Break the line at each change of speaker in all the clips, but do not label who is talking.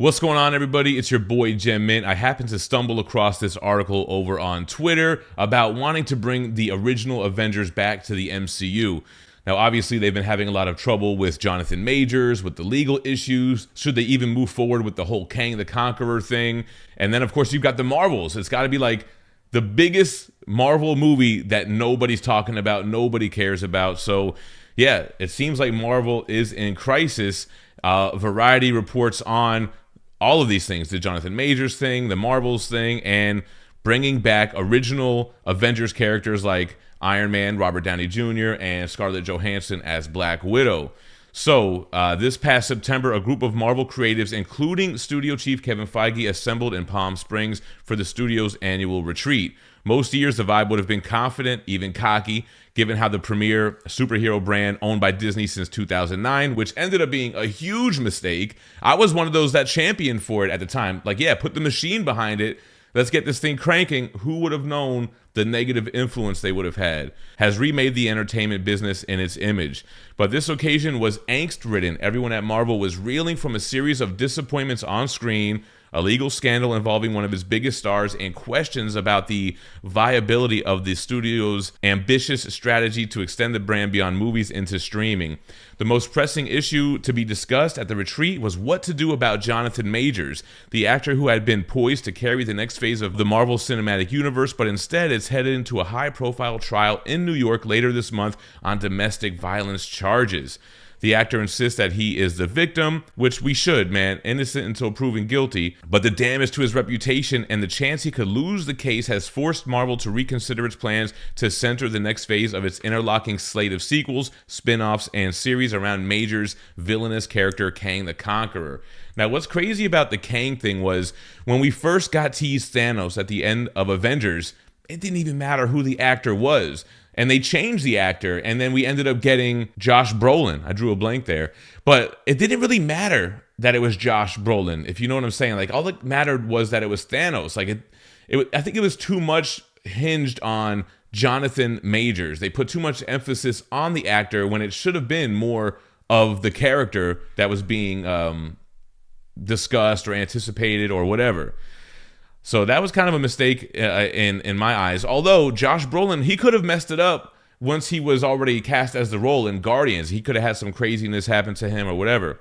What's going on, everybody? It's your boy GemMint. I happened to stumble across this article over on Twitter about wanting to bring the original Avengers back to the MCU. Now, obviously, they've been having a lot of trouble with Jonathan Majors, with the legal issues. Should they even move forward with the whole Kang the Conqueror thing? And then, of course, you've got the Marvels. It's got to be like the biggest Marvel movie that nobody's talking about, nobody cares about. So, yeah, it seems like Marvel is in crisis. Variety reports on all of these things, the Jonathan Majors thing, the Marvels thing, and bringing back original Avengers characters like Iron Man, Robert Downey Jr., and Scarlett Johansson as Black Widow. So this past September, a group of Marvel creatives, including studio chief Kevin Feige, assembled in Palm Springs for the studio's annual retreat. Most years, the vibe would have been confident, even cocky, given how the premier superhero brand owned by Disney since 2009, which ended up being a huge mistake. I was one of those that championed for it at the time. Like, yeah, put the machine behind it. Let's get this thing cranking. Who would have known the negative influence they would have had? Has remade the entertainment business in its image. But this occasion was angst-ridden. Everyone at Marvel was reeling from a series of disappointments on screen, a legal scandal involving one of his biggest stars, and questions about the viability of the studio's ambitious strategy to extend the brand beyond movies into streaming. The most pressing issue to be discussed at the retreat was what to do about Jonathan Majors, the actor who had been poised to carry the next phase of the Marvel Cinematic Universe, but instead is headed into a high-profile trial in New York later this month on domestic violence charges. The actor insists that he is the victim, which we should, man, innocent until proven guilty. But the damage to his reputation and the chance he could lose the case has forced Marvel to reconsider its plans to center the next phase of its interlocking slate of sequels, spin-offs, and series around Major's villainous character, Kang the Conqueror. Now, what's crazy about the Kang thing was when we first got teased Thanos at the end of Avengers, it didn't even matter who the actor was. And they changed the actor, and then we ended up getting Josh Brolin. I drew a blank there. But it didn't really matter that it was Josh Brolin, if you know what I'm saying. Like, all that mattered was that it was Thanos. Like, I think it was too much hinged on Jonathan Majors. They put too much emphasis on the actor when it should have been more of the character that was being discussed or anticipated or whatever. So that was kind of a mistake in my eyes. Although Josh Brolin, he could have messed it up once he was already cast as the role in Guardians. He could have had some craziness happen to him or whatever.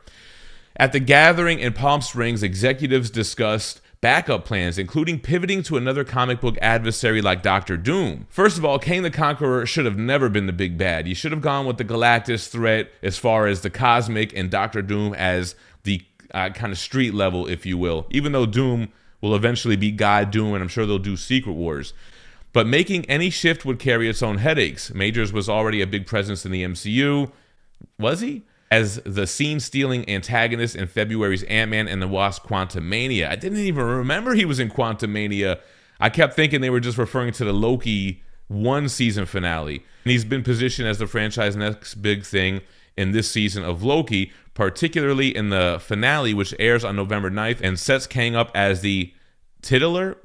At the gathering in Palm Springs, executives discussed backup plans, including pivoting to another comic book adversary like Doctor Doom. First of all, Kang the Conqueror should have never been the big bad. You should have gone with the Galactus threat as far as the cosmic, and Doctor Doom as the kind of street level, if you will. Even though Doom will eventually be God Doom, and I'm sure they'll do Secret Wars. But making any shift would carry its own headaches. Majors was already a big presence in the MCU. Was he? As the scene-stealing antagonist in February's Ant-Man and the Wasp Quantumania. I didn't even remember he was in Quantumania. I kept thinking they were just referring to the Loki one-season finale. And he's been positioned as the franchise's next big thing in this season of Loki, particularly in the finale, which airs on November 9th and sets Kang up as the titular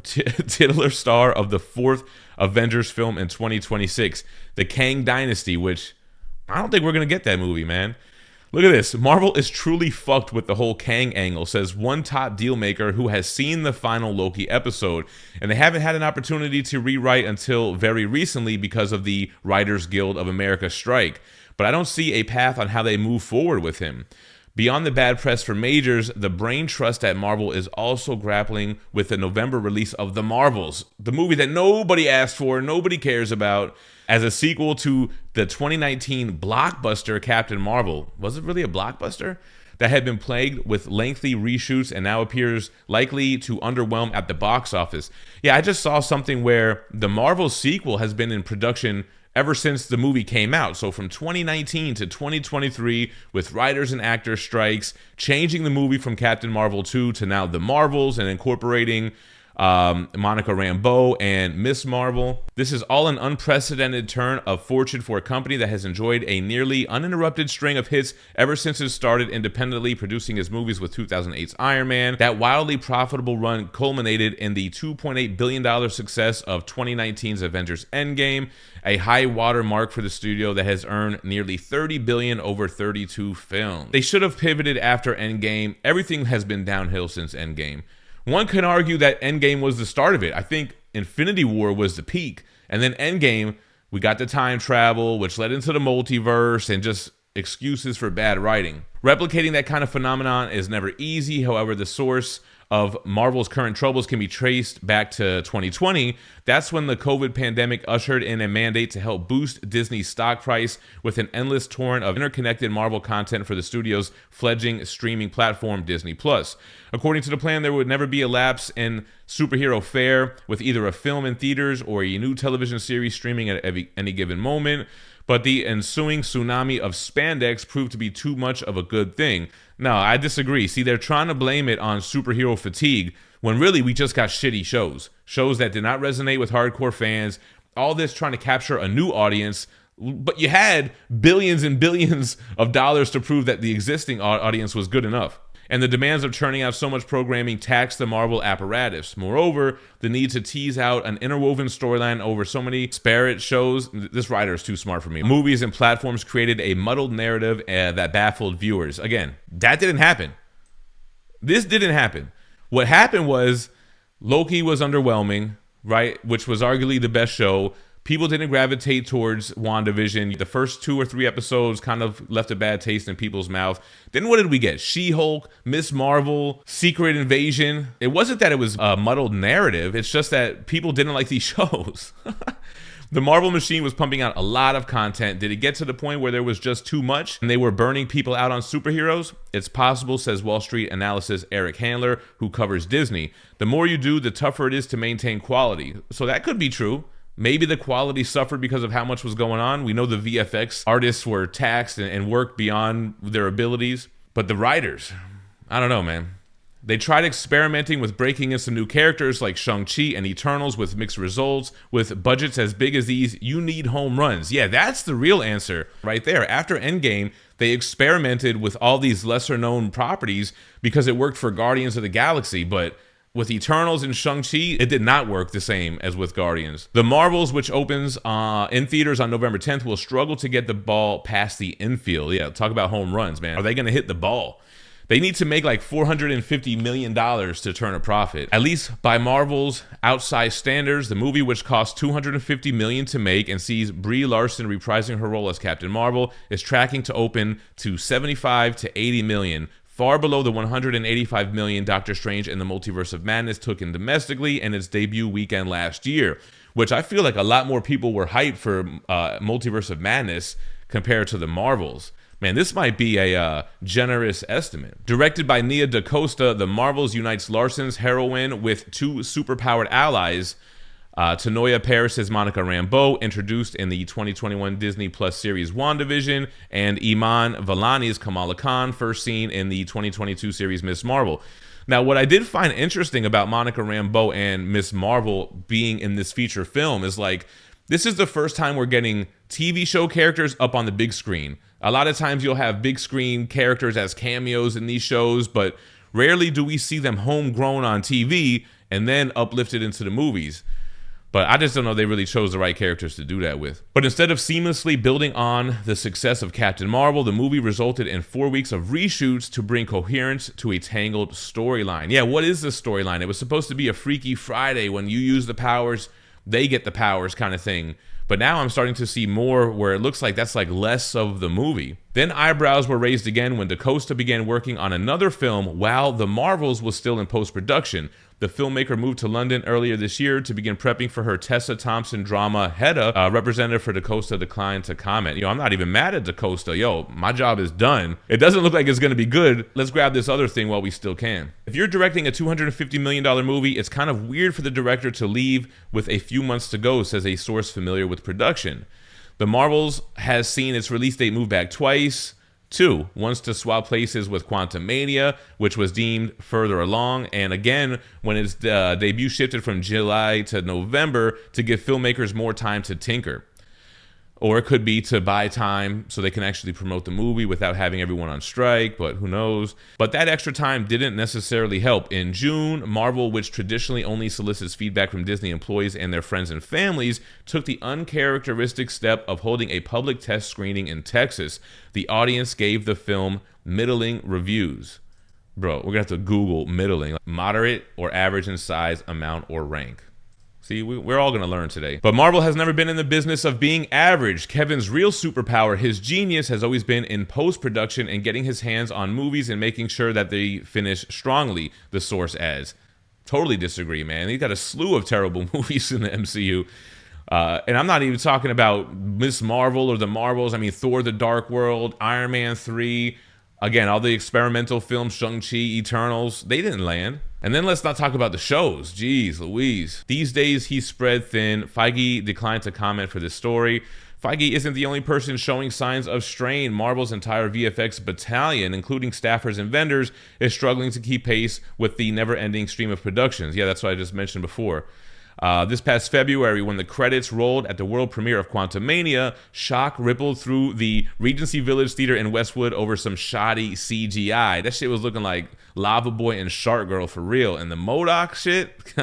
star of the fourth Avengers film in 2026, the Kang Dynasty, which I don't think we're going to get that movie, man. Look at this. Marvel is truly fucked with the whole Kang angle, says one top deal maker who has seen the final Loki episode, and they haven't had an opportunity to rewrite until very recently because of the Writers Guild of America strike. But I don't see a path on how they move forward with him. Beyond the bad press for Majors, the brain trust at Marvel is also grappling with the November release of The Marvels, the movie that nobody asked for, nobody cares about, as a sequel to the 2019 blockbuster Captain Marvel. Was it really a blockbuster? That had been plagued with lengthy reshoots and now appears likely to underwhelm at the box office. Yeah, I just saw something where the Marvel sequel has been in production ever since the movie came out. So from 2019 to 2023, with writers and actors strikes, changing the movie from Captain Marvel 2 to now The Marvels and incorporating Monica Rambeau, and Miss Marvel. This is all an unprecedented turn of fortune for a company that has enjoyed a nearly uninterrupted string of hits ever since it started independently producing its movies with 2008's Iron Man. That wildly profitable run culminated in the $2.8 billion success of 2019's Avengers Endgame, a high water mark for the studio that has earned nearly $30 billion over 32 films. They should have pivoted after Endgame. Everything has been downhill since Endgame. One can argue that Endgame was the start of it. I think Infinity War was the peak. And then Endgame, we got the time travel, which led into the multiverse and just excuses for bad writing. Replicating that kind of phenomenon is never easy. However, the source of Marvel's current troubles can be traced back to 2020. That's when the COVID pandemic ushered in a mandate to help boost Disney's stock price with an endless torrent of interconnected Marvel content for the studio's fledgling streaming platform, Disney+. According to the plan, there would never be a lapse in superhero fare, with either a film in theaters or a new television series streaming at any given moment. But the ensuing tsunami of spandex proved to be too much of a good thing. No, I disagree. See, they're trying to blame it on superhero fatigue when really we just got shitty shows. Shows that did not resonate with hardcore fans. All this trying to capture a new audience, but you had billions and billions of dollars to prove that the existing audience was good enough. And the demands of churning out so much programming taxed the Marvel apparatus. Moreover, the need to tease out an interwoven storyline over so many disparate shows, this writer is too smart for me, movies and platforms created a muddled narrative that baffled viewers. Again, that didn't happen. This didn't happen. What happened was Loki was underwhelming, right? Which was arguably the best show. People didn't gravitate towards WandaVision. The first 2 or 3 episodes kind of left a bad taste in people's mouth. Then what did we get? She-Hulk, Miss Marvel, Secret Invasion. It wasn't that it was a muddled narrative. It's just that people didn't like these shows. The Marvel machine was pumping out a lot of content. Did it get to the point where there was just too much and they were burning people out on superheroes? It's possible, says Wall Street analyst Eric Handler, who covers Disney. The more you do, the tougher it is to maintain quality. So that could be true. Maybe the quality suffered because of how much was going on. We know the VFX artists were taxed and worked beyond their abilities. But the writers, I don't know, man. They tried experimenting with breaking in some new characters like Shang-Chi and Eternals with mixed results. With budgets as big as these, you need home runs. Yeah, that's the real answer right there. After Endgame, they experimented with all these lesser-known properties because it worked for Guardians of the Galaxy, but with Eternals and Shang-Chi, it did not work the same as with Guardians. The Marvels, which opens in theaters on November 10th, will struggle to get the ball past the infield. Yeah, talk about home runs, man. Are they going to hit the ball? They need to make like $450 million to turn a profit. At least by Marvel's outsized standards, the movie, which cost $250 million to make and sees Brie Larson reprising her role as Captain Marvel, is tracking to open to $75 to $80 million. Far below the $185 million Doctor Strange and the Multiverse of Madness took in domestically in its debut weekend last year, which I feel like a lot more people were hyped for Multiverse of Madness compared to the Marvels. Man, this might be a generous estimate. Directed by Nia DaCosta, The Marvels unites Larson's heroine with 2 superpowered allies, Tanoia Paris' Monica Rambeau, introduced in the 2021 Disney Plus series WandaVision, and Iman Vellani's Kamala Khan, first seen in the 2022 series Miss Marvel. Now, what I did find interesting about Monica Rambeau and Miss Marvel being in this feature film is like, this is the first time we're getting TV show characters up on the big screen. A lot of times you'll have big screen characters as cameos in these shows, but rarely do we see them homegrown on TV and then uplifted into the movies. But I just don't know they really chose the right characters to do that with. But instead of seamlessly building on the success of Captain Marvel, the movie resulted in 4 weeks of reshoots to bring coherence to a tangled storyline. Yeah, what is the storyline? It was supposed to be a Freaky Friday, when you use the powers, they get the powers kind of thing. But now I'm starting to see more where it looks like that's like less of the movie. Then eyebrows were raised again when DaCosta began working on another film while The Marvels was still in post-production. The filmmaker moved to London earlier this year to begin prepping for her Tessa Thompson drama Hedda. Representative for DaCosta declined to comment. I'm not even mad at DaCosta. My job is done. It doesn't look like it's going to be good. Let's grab this other thing while we still can. If you're directing a $250 million movie, it's kind of weird for the director to leave with a few months to go, says a source familiar with production. The Marvels has seen its release date move back twice, 2 wants to swap places with Quantumania, which was deemed further along, and again, when its debut shifted from July to November to give filmmakers more time to tinker. Or it could be to buy time so they can actually promote the movie without having everyone on strike, but who knows. But that extra time didn't necessarily help. In June, Marvel, which traditionally only solicits feedback from Disney employees and their friends and families, took the uncharacteristic step of holding a public test screening in Texas. The audience gave the film middling reviews. Bro, we're gonna have to Google middling. Moderate or average in size, amount, or rank. See, we're all going to learn today. But Marvel has never been in the business of being average. Kevin's real superpower, his genius, has always been in post-production and getting his hands on movies and making sure that they finish strongly, the source adds. Totally disagree, man. He's got a slew of terrible movies in the MCU. And I'm not even talking about Miss Marvel or the Marvels. I mean, Thor: The Dark World, Iron Man 3... Again, all the experimental films, Shang-Chi, Eternals, they didn't land. And then let's not talk about the shows. Jeez Louise. These days, he's spread thin. Feige declined to comment for this story. Feige isn't the only person showing signs of strain. Marvel's entire VFX battalion, including staffers and vendors, is struggling to keep pace with the never-ending stream of productions. Yeah, that's what I just mentioned before. This past February, when the credits rolled at the world premiere of Quantumania, shock rippled through the Regency Village Theater in Westwood over some shoddy CGI. That shit was looking like Lava Boy and Shark Girl for real. And the MODOK shit...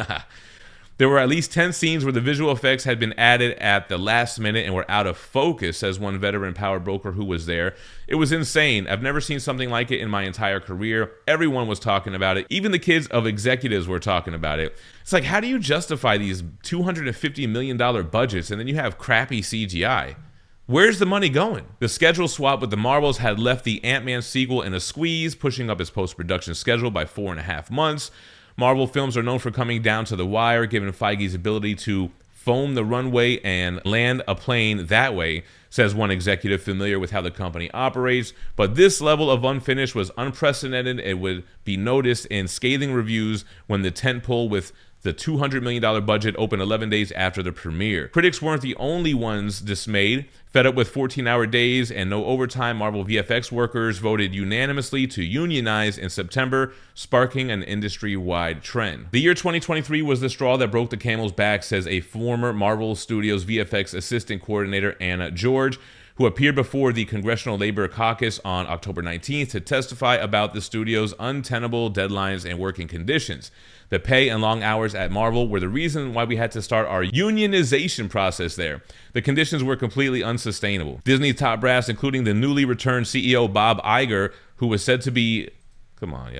There were at least 10 scenes where the visual effects had been added at the last minute and were out of focus, says one veteran power broker who was there. It was insane. I've never seen something like it in my entire career. Everyone was talking about it. Even the kids of executives were talking about it. It's like, how do you justify these $250 million budgets and then you have crappy CGI? Where's the money going? The schedule swap with the Marvels had left the Ant-Man sequel in a squeeze, pushing up its post-production schedule by 4.5 months. Marvel films are known for coming down to the wire, given Feige's ability to foam the runway and land a plane that way, says one executive familiar with how the company operates. But this level of unfinished was unprecedented. It would be noticed in scathing reviews when the tentpole with the $200 million budget opened 11 days after the premiere. Critics weren't the only ones dismayed. Fed up with 14-hour days and no overtime, Marvel VFX workers voted unanimously to unionize in September, sparking an industry-wide trend. The year 2023 was the straw that broke the camel's back, says a former Marvel Studios VFX assistant coordinator, Anna George, who appeared before the Congressional Labor Caucus on October 19th to testify about the studio's untenable deadlines and working conditions. The pay and long hours at Marvel were the reason why we had to start our unionization process there. The conditions were completely unsustainable. Disney top brass, including the newly returned CEO Bob Iger, who was said to be... Come on,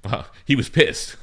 y'all. He was pissed.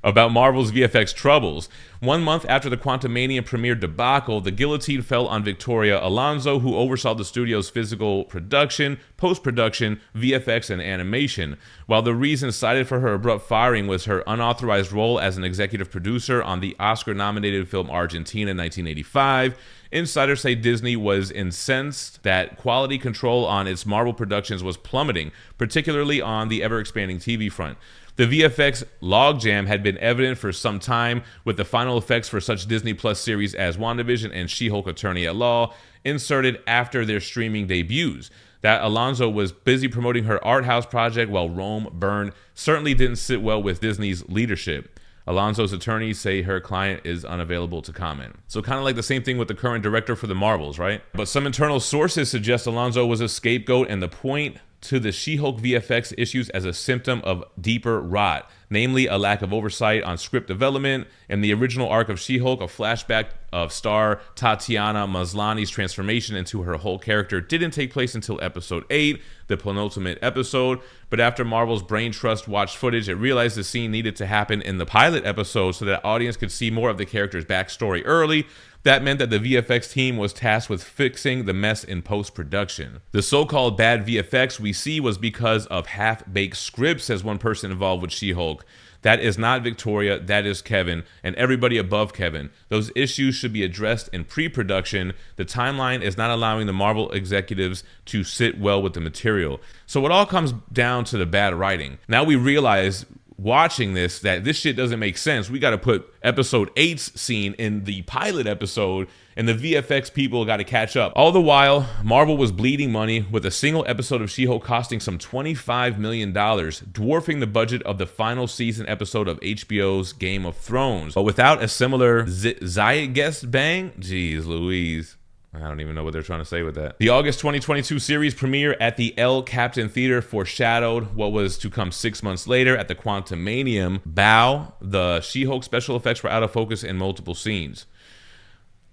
About Marvel's VFX troubles. 1 month after the Quantumania premiere debacle, the guillotine fell on Victoria Alonso, who oversaw the studio's physical production, post-production, VFX, and animation. While the reason cited for her abrupt firing was her unauthorized role as an executive producer on the Oscar-nominated film Argentina in 1985, insiders say Disney was incensed that quality control on its Marvel productions was plummeting, particularly on the ever-expanding TV front. The VFX logjam had been evident for some time, with the final effects for such Disney Plus series as WandaVision and She-Hulk Attorney at Law inserted after their streaming debuts. That Alonso was busy promoting her art house project while Rome burned certainly didn't sit well with Disney's leadership. Alonso's attorneys say her client is unavailable to comment. So kind of like the same thing with the current director for the Marvels, right? But some internal sources suggest Alonso was a scapegoat and the point to the She-Hulk VFX issues as a symptom of deeper rot, namely a lack of oversight on script development. In the original arc of She-Hulk, a flashback of star Tatiana Maslany's transformation into her whole character didn't take place until episode 8, the penultimate episode. But after Marvel's Brain Trust watched footage, it realized the scene needed to happen in the pilot episode so that audience could see more of the character's backstory early. That meant that the VFX team was tasked with fixing the mess in post-production. The so-called bad VFX we see was because of half-baked scripts, says one person involved with She-Hulk. That is not Victoria, that is Kevin, and everybody above Kevin. Those issues should be addressed in pre-production. The timeline is not allowing the Marvel executives to sit well with the material. So it all comes down to the bad writing. Now we realize, watching this, that this shit doesn't make sense. We got to put episode 8's scene in the pilot episode and the VFX people got to catch up. All the while, Marvel was bleeding money, with a single episode of She-Hulk costing some $25 million, dwarfing the budget of the final season episode of HBO's Game of Thrones. But without a similar zeitgeist bang, geez Louise. I don't even know what they're trying to say with that. The August 2022 series premiere at the El Captain Theater foreshadowed what was to come 6 months later at the Quantumanium. Bow, the She-Hulk special effects were out of focus in multiple scenes.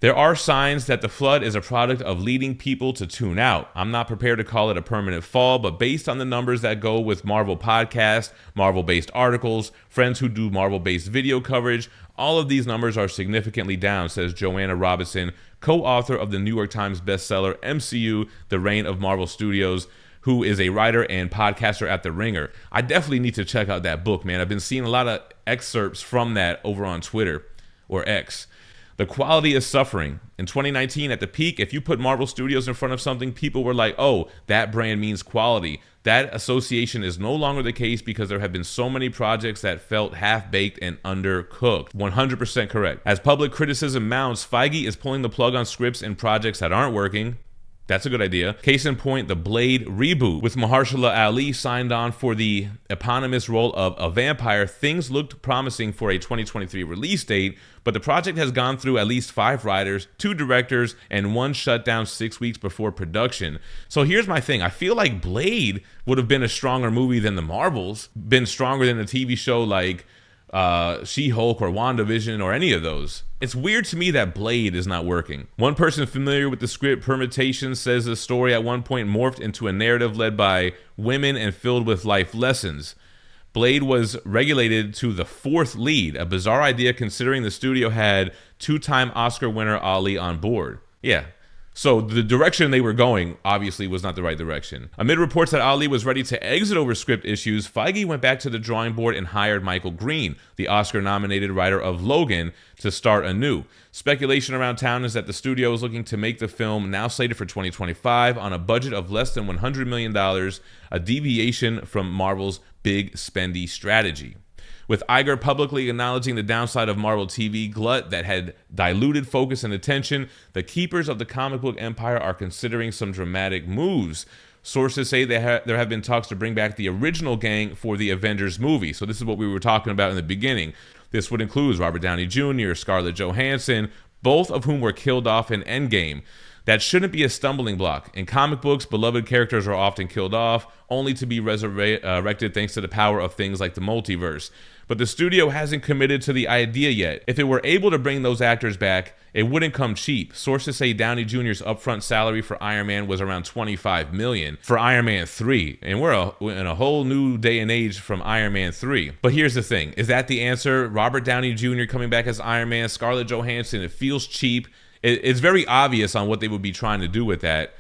There are signs that the flood is a product of leading people to tune out. I'm not prepared to call it a permanent fall, but based on the numbers that go with Marvel podcasts, Marvel-based articles, friends who do Marvel-based video coverage, all of these numbers are significantly down, says Joanna Robinson, co-author of the New York Times bestseller MCU, The Reign of Marvel Studios, who is a writer and podcaster at The Ringer. I definitely need to check out that book, man. I've been seeing a lot of excerpts from that over on Twitter, or X. The quality is suffering. In 2019, at the peak, if you put Marvel Studios in front of something, people were like, oh, that brand means quality. That association is no longer the case because there have been so many projects that felt half-baked and undercooked. 100% correct. As public criticism mounts, Feige is pulling the plug on scripts and projects that aren't working. That's a good idea. Case in point, the Blade reboot. With Mahershala Ali signed on for the eponymous role of a vampire, things looked promising for a 2023 release date, but the project has gone through at least 5 writers, 2 directors, and 1 shutdown 6 weeks before production. So here's my thing. I feel like Blade would have been a stronger movie than the Marvels, been stronger than a TV show like She-Hulk or WandaVision or any of those. It's weird to me that Blade is not working. One person familiar with the script permutation says the story at one point morphed into a narrative led by women and filled with life lessons. Blade was regulated to the 4th lead, a bizarre idea considering the studio had 2-time Oscar winner Ali on board. Yeah. So the direction they were going obviously was not the right direction. Amid reports that Ali was ready to exit over script issues, Feige went back to the drawing board and hired Michael Green, the Oscar-nominated writer of Logan, to start anew. Speculation around town is that the studio is looking to make the film, now slated for 2025, on a budget of less than $100 million, a deviation from Marvel's big spendy strategy. With Iger publicly acknowledging the downside of Marvel TV glut that had diluted focus and attention, the keepers of the comic book empire are considering some dramatic moves. Sources say there have been talks to bring back the original gang for the Avengers movie. So this is what we were talking about in the beginning. This would include Robert Downey Jr., Scarlett Johansson, both of whom were killed off in Endgame. That shouldn't be a stumbling block. In comic books, beloved characters are often killed off, only to be resurrected thanks to the power of things like the multiverse. But the studio hasn't committed to the idea yet. If it were able to bring those actors back, it wouldn't come cheap. Sources say Downey Jr.'s upfront salary for Iron Man was around $25 million for Iron Man 3. And we're in a whole new day and age from Iron Man 3. But here's the thing. Is that the answer? Robert Downey Jr. coming back as Iron Man, Scarlett Johansson, it feels cheap. It's very obvious on what they would be trying to do with that.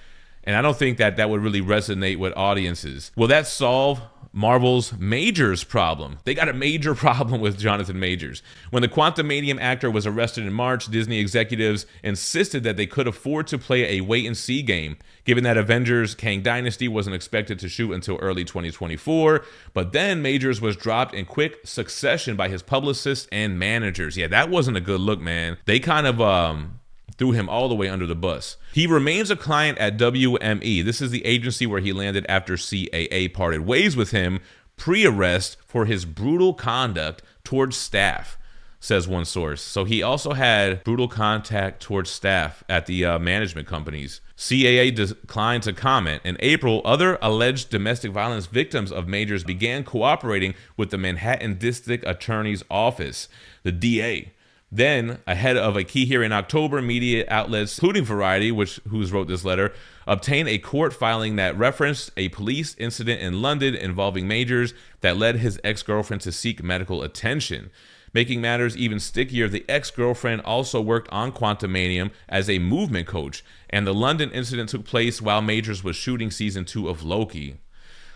And I don't think that would really resonate with audiences. Will that solve Marvel's Majors problem? They got a major problem with Jonathan Majors. When the Quantumanium actor was arrested in March, Disney executives insisted that they could afford to play a wait-and-see game, given that Avengers Kang Dynasty wasn't expected to shoot until early 2024. But then Majors was dropped in quick succession by his publicists and managers. Yeah, that wasn't a good look, man. They kind of threw him all the way under the bus. He remains a client at WME. This is the agency where he landed after CAA parted ways with him pre-arrest for his brutal conduct towards staff, says one source. So he also had brutal contact towards staff at the management companies. CAA declined to comment. In April, other alleged domestic violence victims of Majors began cooperating with the Manhattan District Attorney's Office, the DA. Then, ahead of a key hearing in October, media outlets, including Variety, who's wrote this letter, obtained a court filing that referenced a police incident in London involving Majors that led his ex-girlfriend to seek medical attention. Making matters even stickier, the ex-girlfriend also worked on Quantumanium as a movement coach, and the London incident took place while Majors was shooting season 2 of Loki.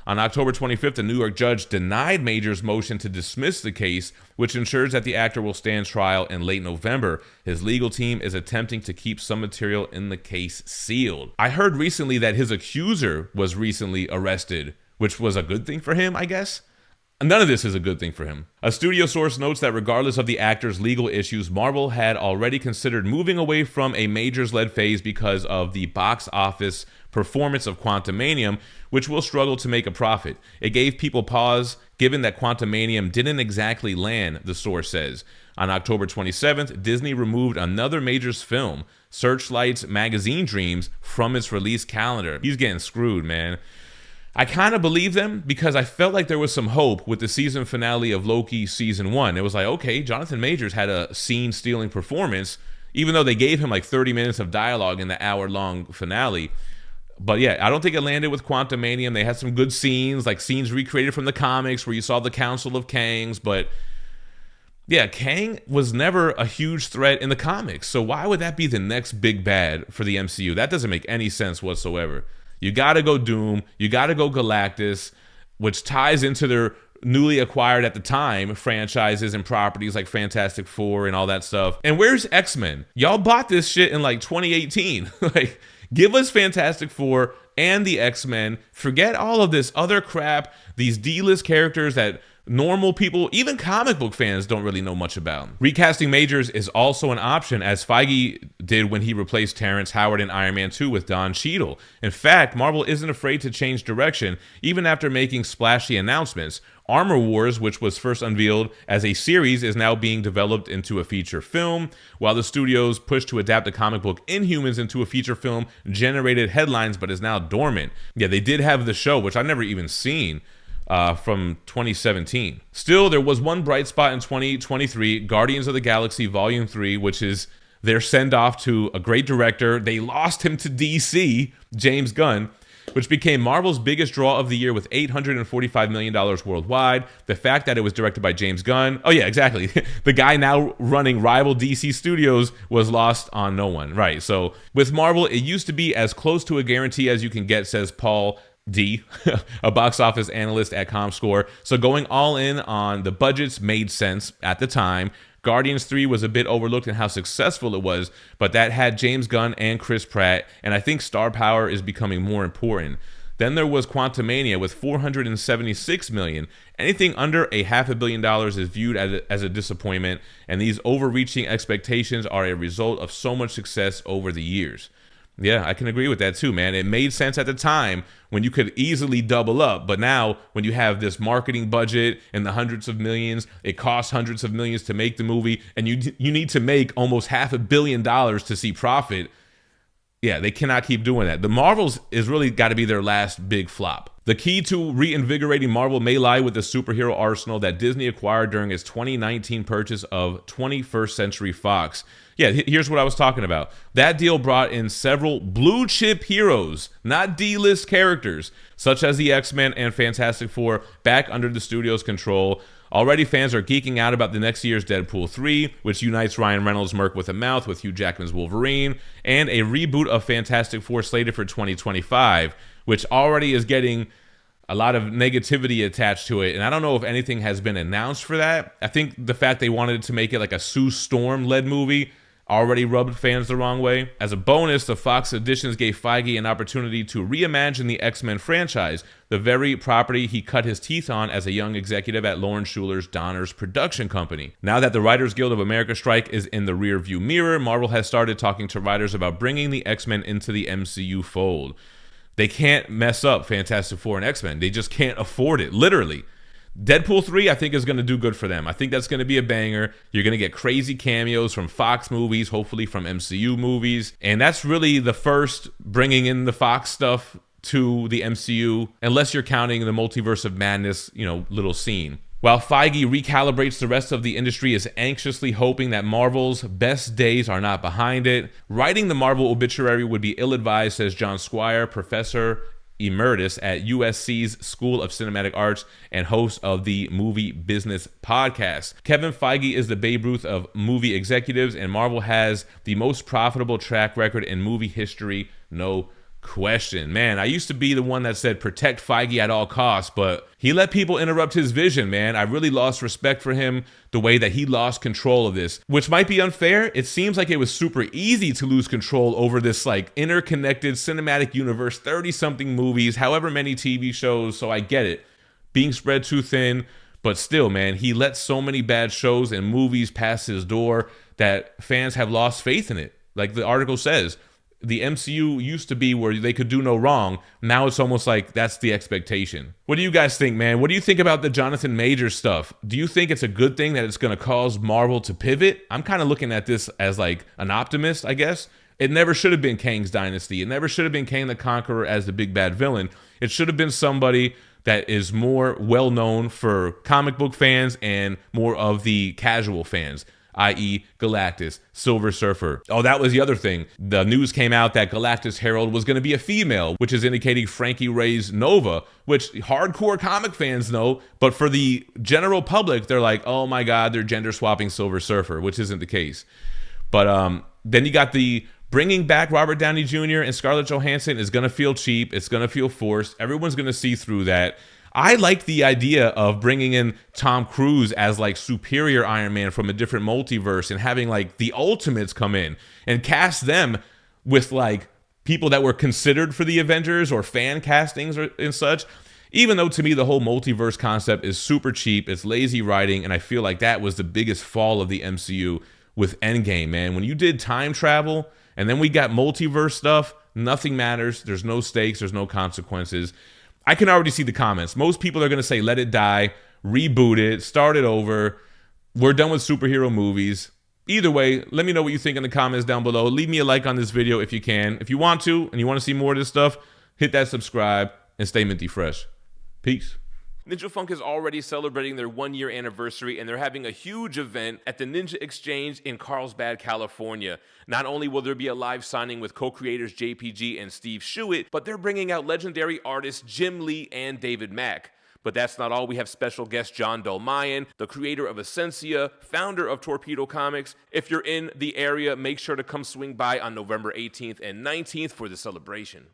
On October 25th, a New York judge denied Majors' motion to dismiss the case, which ensures that the actor will stand trial in late November. His legal team is attempting to keep some material in the case sealed. I heard recently that his accuser was recently arrested, which was a good thing for him, I guess. None of this is a good thing for him. A studio source notes that regardless of the actor's legal issues, Marvel had already considered moving away from a majors-led phase because of the box office performance of Quantumanium, which will struggle to make a profit. It gave people pause, given that Quantumanium didn't exactly land, the source says. On October 27th, Disney removed another majors film, Searchlight's Magazine Dreams, from its release calendar. He's getting screwed, man. I kind of believe them because I felt like there was some hope with the season finale of Loki season 1. It was like, okay, Jonathan Majors had a scene-stealing performance, even though they gave him like 30 minutes of dialogue in the hour-long finale. But yeah, I don't think it landed with Quantumanium. They had some good scenes, like scenes recreated from the comics where you saw the Council of Kangs, but yeah, Kang was never a huge threat in the comics. So why would that be the next big bad for the MCU? That doesn't make any sense whatsoever. You got to go Doom. You got to go Galactus, which ties into their newly acquired at the time franchises and properties like Fantastic Four and all that stuff. And where's X-Men? Y'all bought this shit in like 2018. Like, give us Fantastic Four and the X-Men. Forget all of this other crap, these D-list characters that normal people, even comic book fans, don't really know much about. Recasting Majors is also an option, as Feige did when he replaced Terrence Howard in Iron Man 2 with Don Cheadle. In fact, Marvel isn't afraid to change direction, even after making splashy announcements. Armor Wars, which was first unveiled as a series, is now being developed into a feature film, while the studio's push to adapt the comic book Inhumans into a feature film generated headlines but is now dormant. Yeah, they did have the show, which I've never even seen, from 2017. Still, there was one bright spot in 2023, Guardians of the Galaxy Volume 3, which is their send-off to a great director. They lost him to DC, James Gunn, which became Marvel's biggest draw of the year with $845 million worldwide. The fact that it was directed by James Gunn, oh yeah, exactly. The guy now running rival DC Studios was lost on no one, right? So with Marvel, it used to be as close to a guarantee as you can get, says Paul D, a box office analyst at ComScore. So going all in on the budgets made sense at the time. Guardians 3 was a bit overlooked in how successful it was, but that had James Gunn and Chris Pratt, and I think star power is becoming more important. Then there was Quantumania with $476 million. Anything under $500 million is viewed as a disappointment, and these overreaching expectations are a result of so much success over the years. Yeah, I can agree with that too, man. It made sense at the time when you could easily double up. But now when you have this marketing budget in the hundreds of millions, it costs hundreds of millions to make the movie, and you need to make almost $500 million to see profit. Yeah, they cannot keep doing that. The Marvels is really got to be their last big flop. The key to reinvigorating Marvel may lie with the superhero arsenal that Disney acquired during its 2019 purchase of 21st Century Fox. Yeah, here's what I was talking about. That deal brought in several blue chip heroes, not D-list characters, such as the X-Men and Fantastic Four, back under the studio's control. Already fans are geeking out about the next year's Deadpool 3, which unites Ryan Reynolds' Merc with a Mouth with Hugh Jackman's Wolverine, and a reboot of Fantastic Four slated for 2025, which already is getting a lot of negativity attached to it. And I don't know if anything has been announced for that. I think the fact they wanted to make it like a Sue Storm-led movie already rubbed fans the wrong way. As a bonus, the Fox additions gave Feige an opportunity to reimagine the X-Men franchise, the very property he cut his teeth on as a young executive at Lauren Schuler's Donner's production company. Now that the Writers Guild of America strike is in the rearview mirror, Marvel has started talking to writers about bringing the X-Men into the MCU fold. They can't mess up Fantastic Four and X-Men. They just can't afford it, literally. Deadpool 3, I think, is going to do good for them. I think that's going to be a banger. You're going to get crazy cameos from Fox movies, hopefully from MCU movies. And that's really the first bringing in the Fox stuff to the MCU, unless you're counting the Multiverse of Madness, little scene. While Feige recalibrates, the rest of the industry is anxiously hoping that Marvel's best days are not behind it. Writing the Marvel obituary would be ill-advised, says John Squire, professor emeritus at USC's School of Cinematic Arts and host of the Movie Business podcast. Kevin Feige is the Babe Ruth of movie executives, and Marvel has the most profitable track record in movie history, no question. Man, I used to be the one that said protect Feige at all costs, but he let people interrupt his vision, man. I really lost respect for him the way that he lost control of this, which might be unfair. It seems like it was super easy to lose control over this like interconnected cinematic universe, 30-something movies, however many TV shows, so I get it. Being spread too thin, But still, man, he let so many bad shows and movies pass his door that fans have lost faith in it. Like the article says, the MCU used to be where they could do no wrong. Now it's almost like that's the expectation. What do you guys think, man? What do you think about the Jonathan Majors stuff? Do you think it's a good thing that it's going to cause Marvel to pivot? I'm kind of looking at this as like an optimist, I guess. It never should have been Kang's dynasty. It never should have been Kang the Conqueror as the big bad villain. It should have been somebody that is more well-known for comic book fans and more of the casual fans, i.e. Galactus, Silver Surfer. Oh, that was the other thing. The news came out that Galactus Herald was going to be a female, which is indicating Frankie Ray's Nova, which hardcore comic fans know, but for the general public, they're like, oh my God, they're gender swapping Silver Surfer, which isn't the case. But then you got the bringing back Robert Downey Jr. and Scarlett Johansson is going to feel cheap. It's going to feel forced. Everyone's going to see through that. I like the idea of bringing in Tom Cruise as like superior Iron Man from a different multiverse and having like the Ultimates come in and cast them with like people that were considered for the Avengers or fan castings or and such. Even though to me the whole multiverse concept is super cheap, it's lazy writing, and I feel like that was the biggest fall of the MCU with Endgame, man. When you did time travel and then we got multiverse stuff, nothing matters. There's no stakes. There's no consequences. I can already see the comments. Most people are going to say, let it die, reboot it, start it over. We're done with superhero movies. Either way, let me know what you think in the comments down below. Leave me a like on this video if you can. If you want to and you want to see more of this stuff, hit that subscribe and stay minty fresh. Peace. Ninja Funk is already celebrating their 1-year anniversary, and they're having a huge event at the Ninja Exchange in Carlsbad, California. Not only will there be a live signing with co-creators JPG and Steve Shuett, but they're bringing out legendary artists Jim Lee and David Mack. But that's not all. We have special guest John Dolmayan, the creator of Essentia, founder of Torpedo Comics. If you're in the area, make sure to come swing by on November 18th and 19th for the celebration.